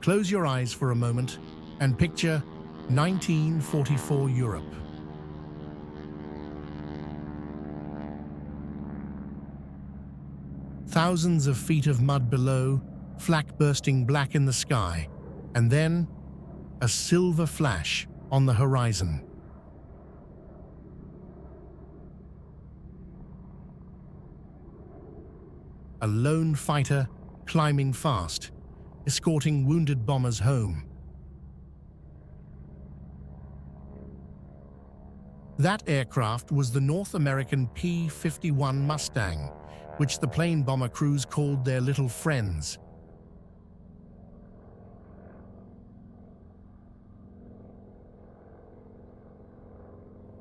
Close your eyes for a moment and picture 1944 Europe. Thousands of feet of mud below, flak bursting black in the sky, and then a silver flash on the horizon. A lone fighter climbing fast, escorting wounded bombers home. That aircraft was the North American P-51 Mustang, which the plane bomber crews called their little friends.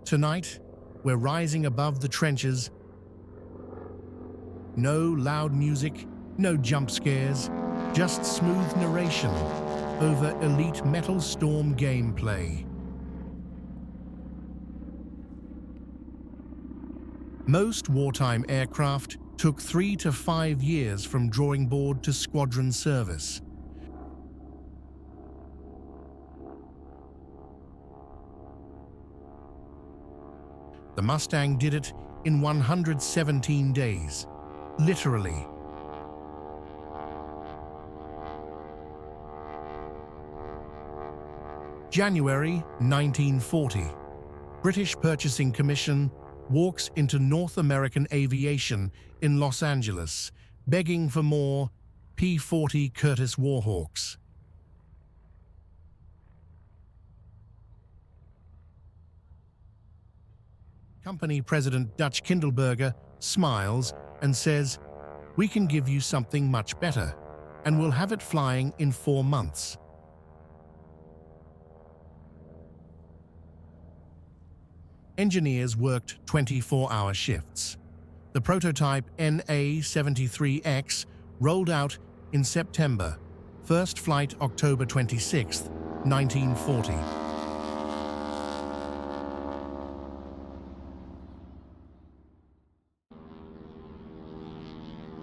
Tonight, we're rising above the trenches. No loud music, no jump scares, just smooth narration over elite Metal Storm gameplay. Most wartime aircraft took 3 to 5 years from drawing board to squadron service. The Mustang did it in 117 days, literally. January 1940, British Purchasing Commission walks into North American aviation in Los Angeles, begging for more P-40 Curtiss Warhawks. Company President Dutch Kindleberger smiles and says, "We can give you something much better, and we'll have it flying in 4 months." Engineers worked 24-hour shifts. The prototype NA-73X rolled out in September, first flight October 26, 1940.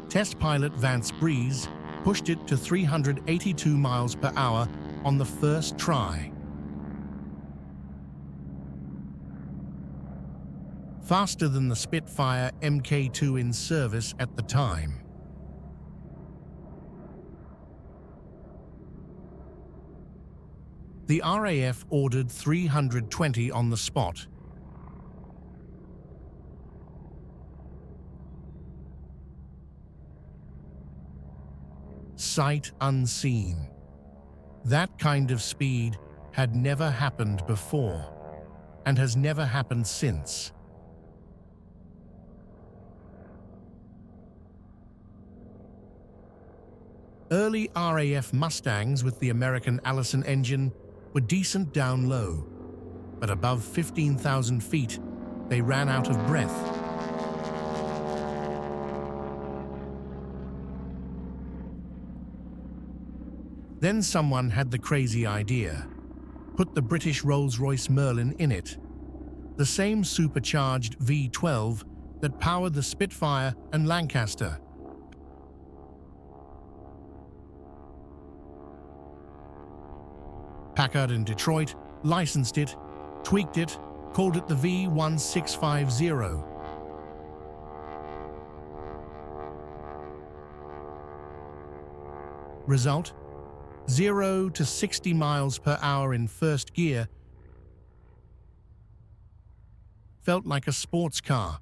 Test pilot Vance Breeze pushed it to 382 miles per hour on the first try. Faster than the Spitfire Mk2 in service at the time. The RAF ordered 320 on the spot. Sight unseen. That kind of speed had never happened before, and has never happened since. Early RAF Mustangs with the American Allison engine were decent down low, but above 15,000 feet, they ran out of breath. Then someone had the crazy idea. Put the British Rolls-Royce Merlin in it, the same supercharged V12 that powered the Spitfire and Lancaster. Packard in Detroit licensed it, tweaked it, called it the V1650. Result: 0 to 60 miles per hour in first gear felt like a sports car.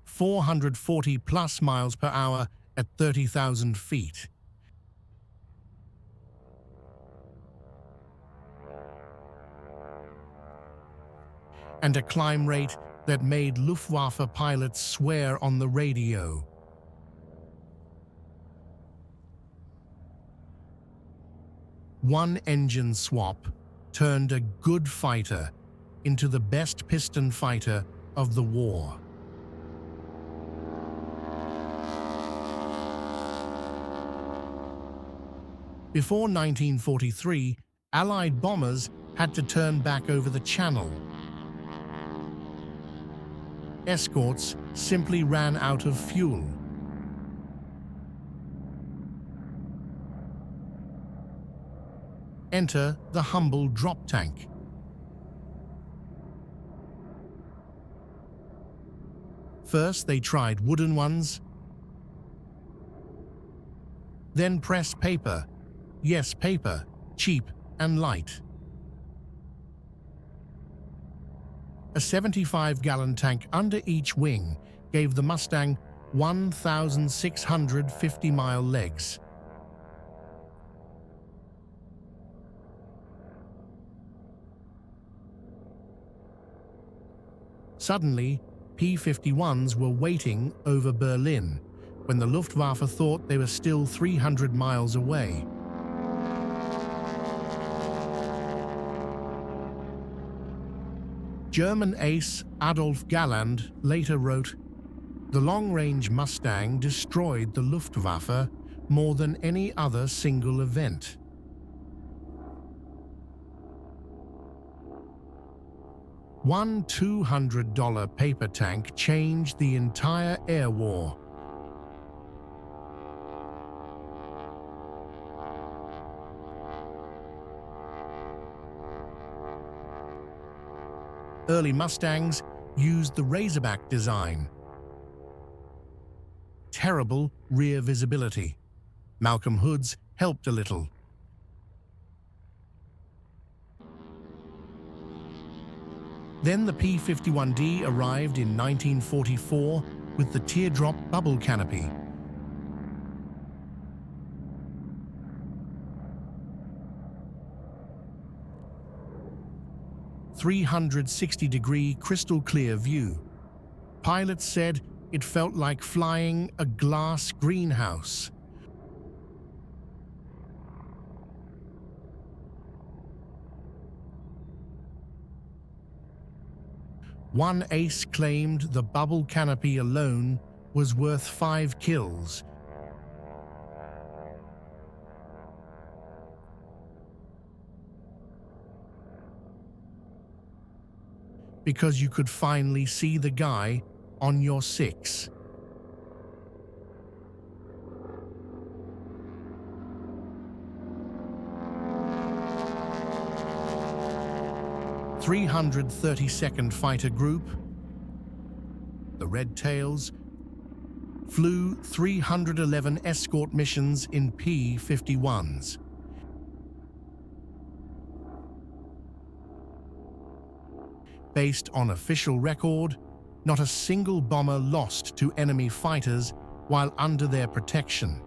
440 plus miles per hour at 30,000 feet. And a climb rate that made Luftwaffe pilots swear on the radio. One engine swap turned a good fighter into the best piston fighter of the war. Before 1943, Allied bombers had to turn back over the Channel. Escorts simply ran out of fuel. Enter the humble drop tank. First, they tried wooden ones, then pressed paper. Yes, paper, cheap and light. A 75-gallon tank under each wing gave the Mustang 1,650-mile legs. Suddenly, P-51s were waiting over Berlin when the Luftwaffe thought they were still 300 miles away. German ace Adolf Galland later wrote, "The long-range Mustang destroyed the Luftwaffe more than any other single event." One $200 paper tank changed the entire air war. Early Mustangs used the Razorback design. Terrible rear visibility. Malcolm Hoods helped a little. Then the P-51D arrived in 1944 with the teardrop bubble canopy. "360-degree crystal clear view. Pilots said it felt like flying a glass greenhouse." One ace claimed the bubble canopy alone was worth 5 kills. Because you could finally see the guy on your 6. "332nd Fighter Group," the Red Tails, flew 311 escort missions in P-51s. Based on official record, not a single bomber lost to enemy fighters while under their protection.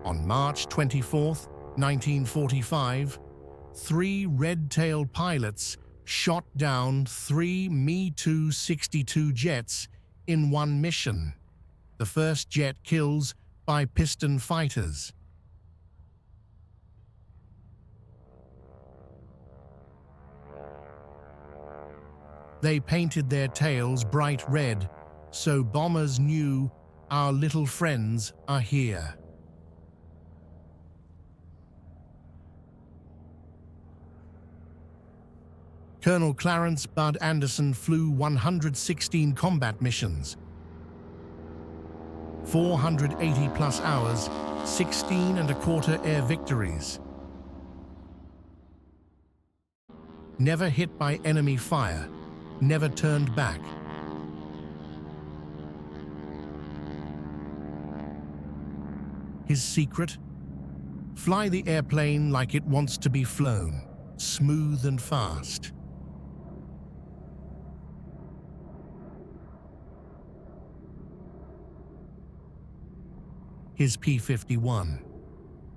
On March 24, 1945, 3 red-tailed pilots shot down 3 Me-262 jets in one mission. The first jet kills by piston fighters. They painted their tails bright red, so bombers knew our little friends are here. Colonel Clarence Bud Anderson flew 116 combat missions, 480-plus hours, 16 1/4 air victories. Never hit by enemy fire, never turned back. His secret? Fly the airplane like it wants to be flown, smooth and fast. His P-51.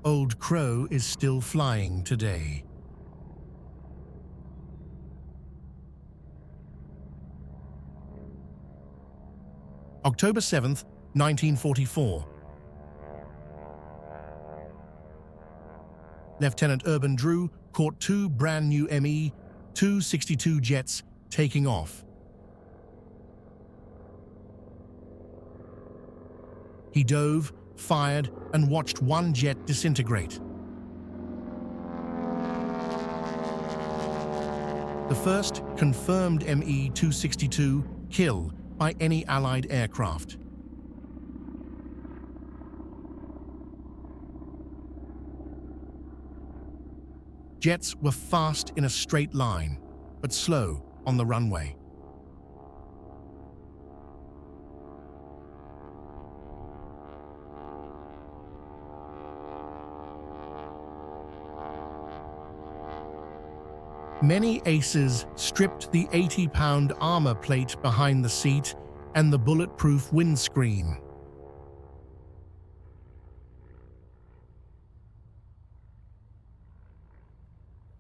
Old Crow is still flying today. October 7th, 1944. Lieutenant Urban Drew caught 2 brand new Me-262 jets taking off. He dove, fired, and watched one jet disintegrate. The first confirmed Me-262 kill by any Allied aircraft. Jets were fast in a straight line, but slow on the runway. Many aces stripped the 80-pound armor plate behind the seat and the bulletproof windscreen.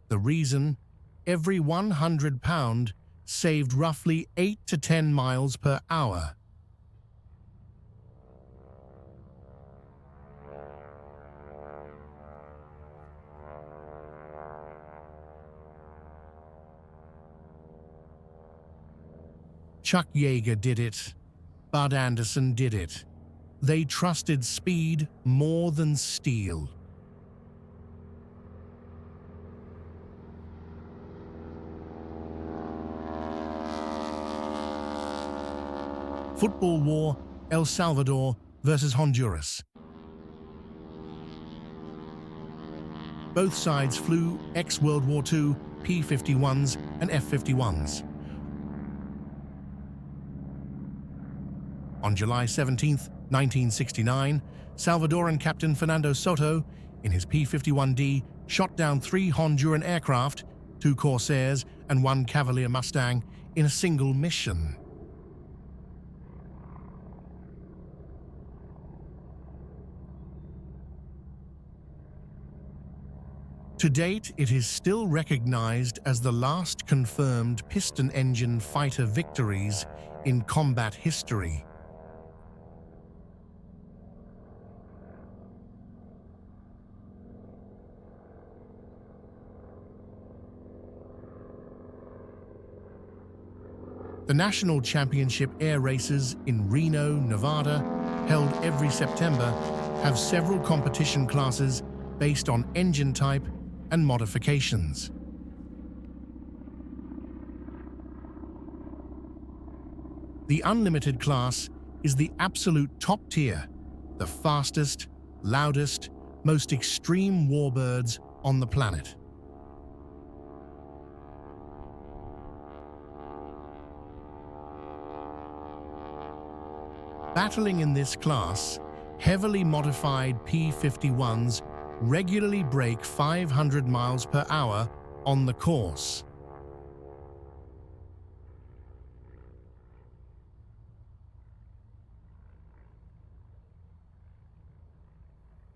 The reason? Every 100-pound saved roughly 8 to 10 miles per hour. Chuck Yeager did it. Bud Anderson did it. They trusted speed more than steel. Football War, El Salvador versus Honduras. Both sides flew ex-World War II P-51s and F-51s. On July 17, 1969, Salvadoran Captain Fernando Soto, in his P-51D, shot down 3 Honduran aircraft, 2 Corsairs and 1 Cavalier Mustang, in a single mission. To date, it is still recognized as the last confirmed piston-engine fighter victories in combat history. The National Championship air races in Reno, Nevada, held every September, have several competition classes based on engine type and modifications. The Unlimited class is the absolute top tier, the fastest, loudest, most extreme warbirds on the planet. Battling in this class, heavily modified P-51s regularly break 500 miles per hour on the course.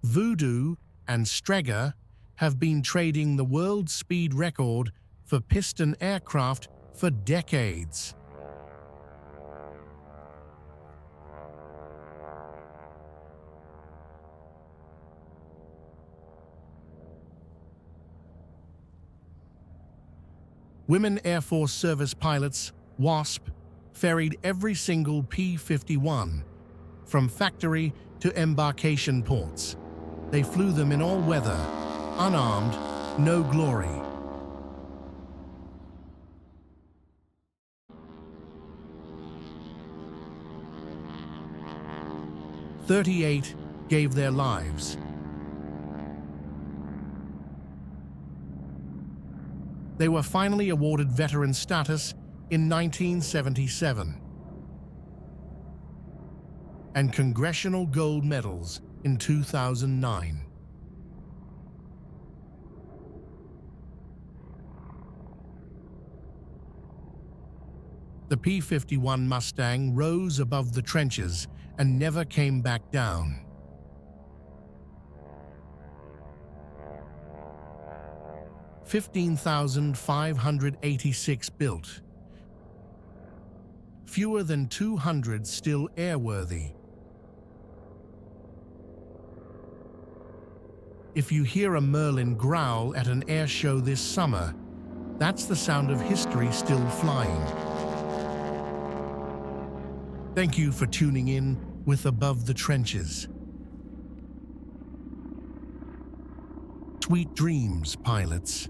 Voodoo and Streger have been trading the world speed record for piston aircraft for decades. Women Air Force Service pilots, WASP, ferried every single P-51 from factory to embarkation ports. They flew them in all weather, unarmed, no glory. "38 gave their lives. They were finally awarded veteran status in 1977 and Congressional Gold Medals in 2009. The P-51 Mustang rose above the trenches and never came back down. $15,586 built. Fewer than 200 still airworthy. If you hear a Merlin growl at an air show this summer, that's the sound of history still flying. Thank you for tuning in with Above the Trenches. Sweet dreams, pilots.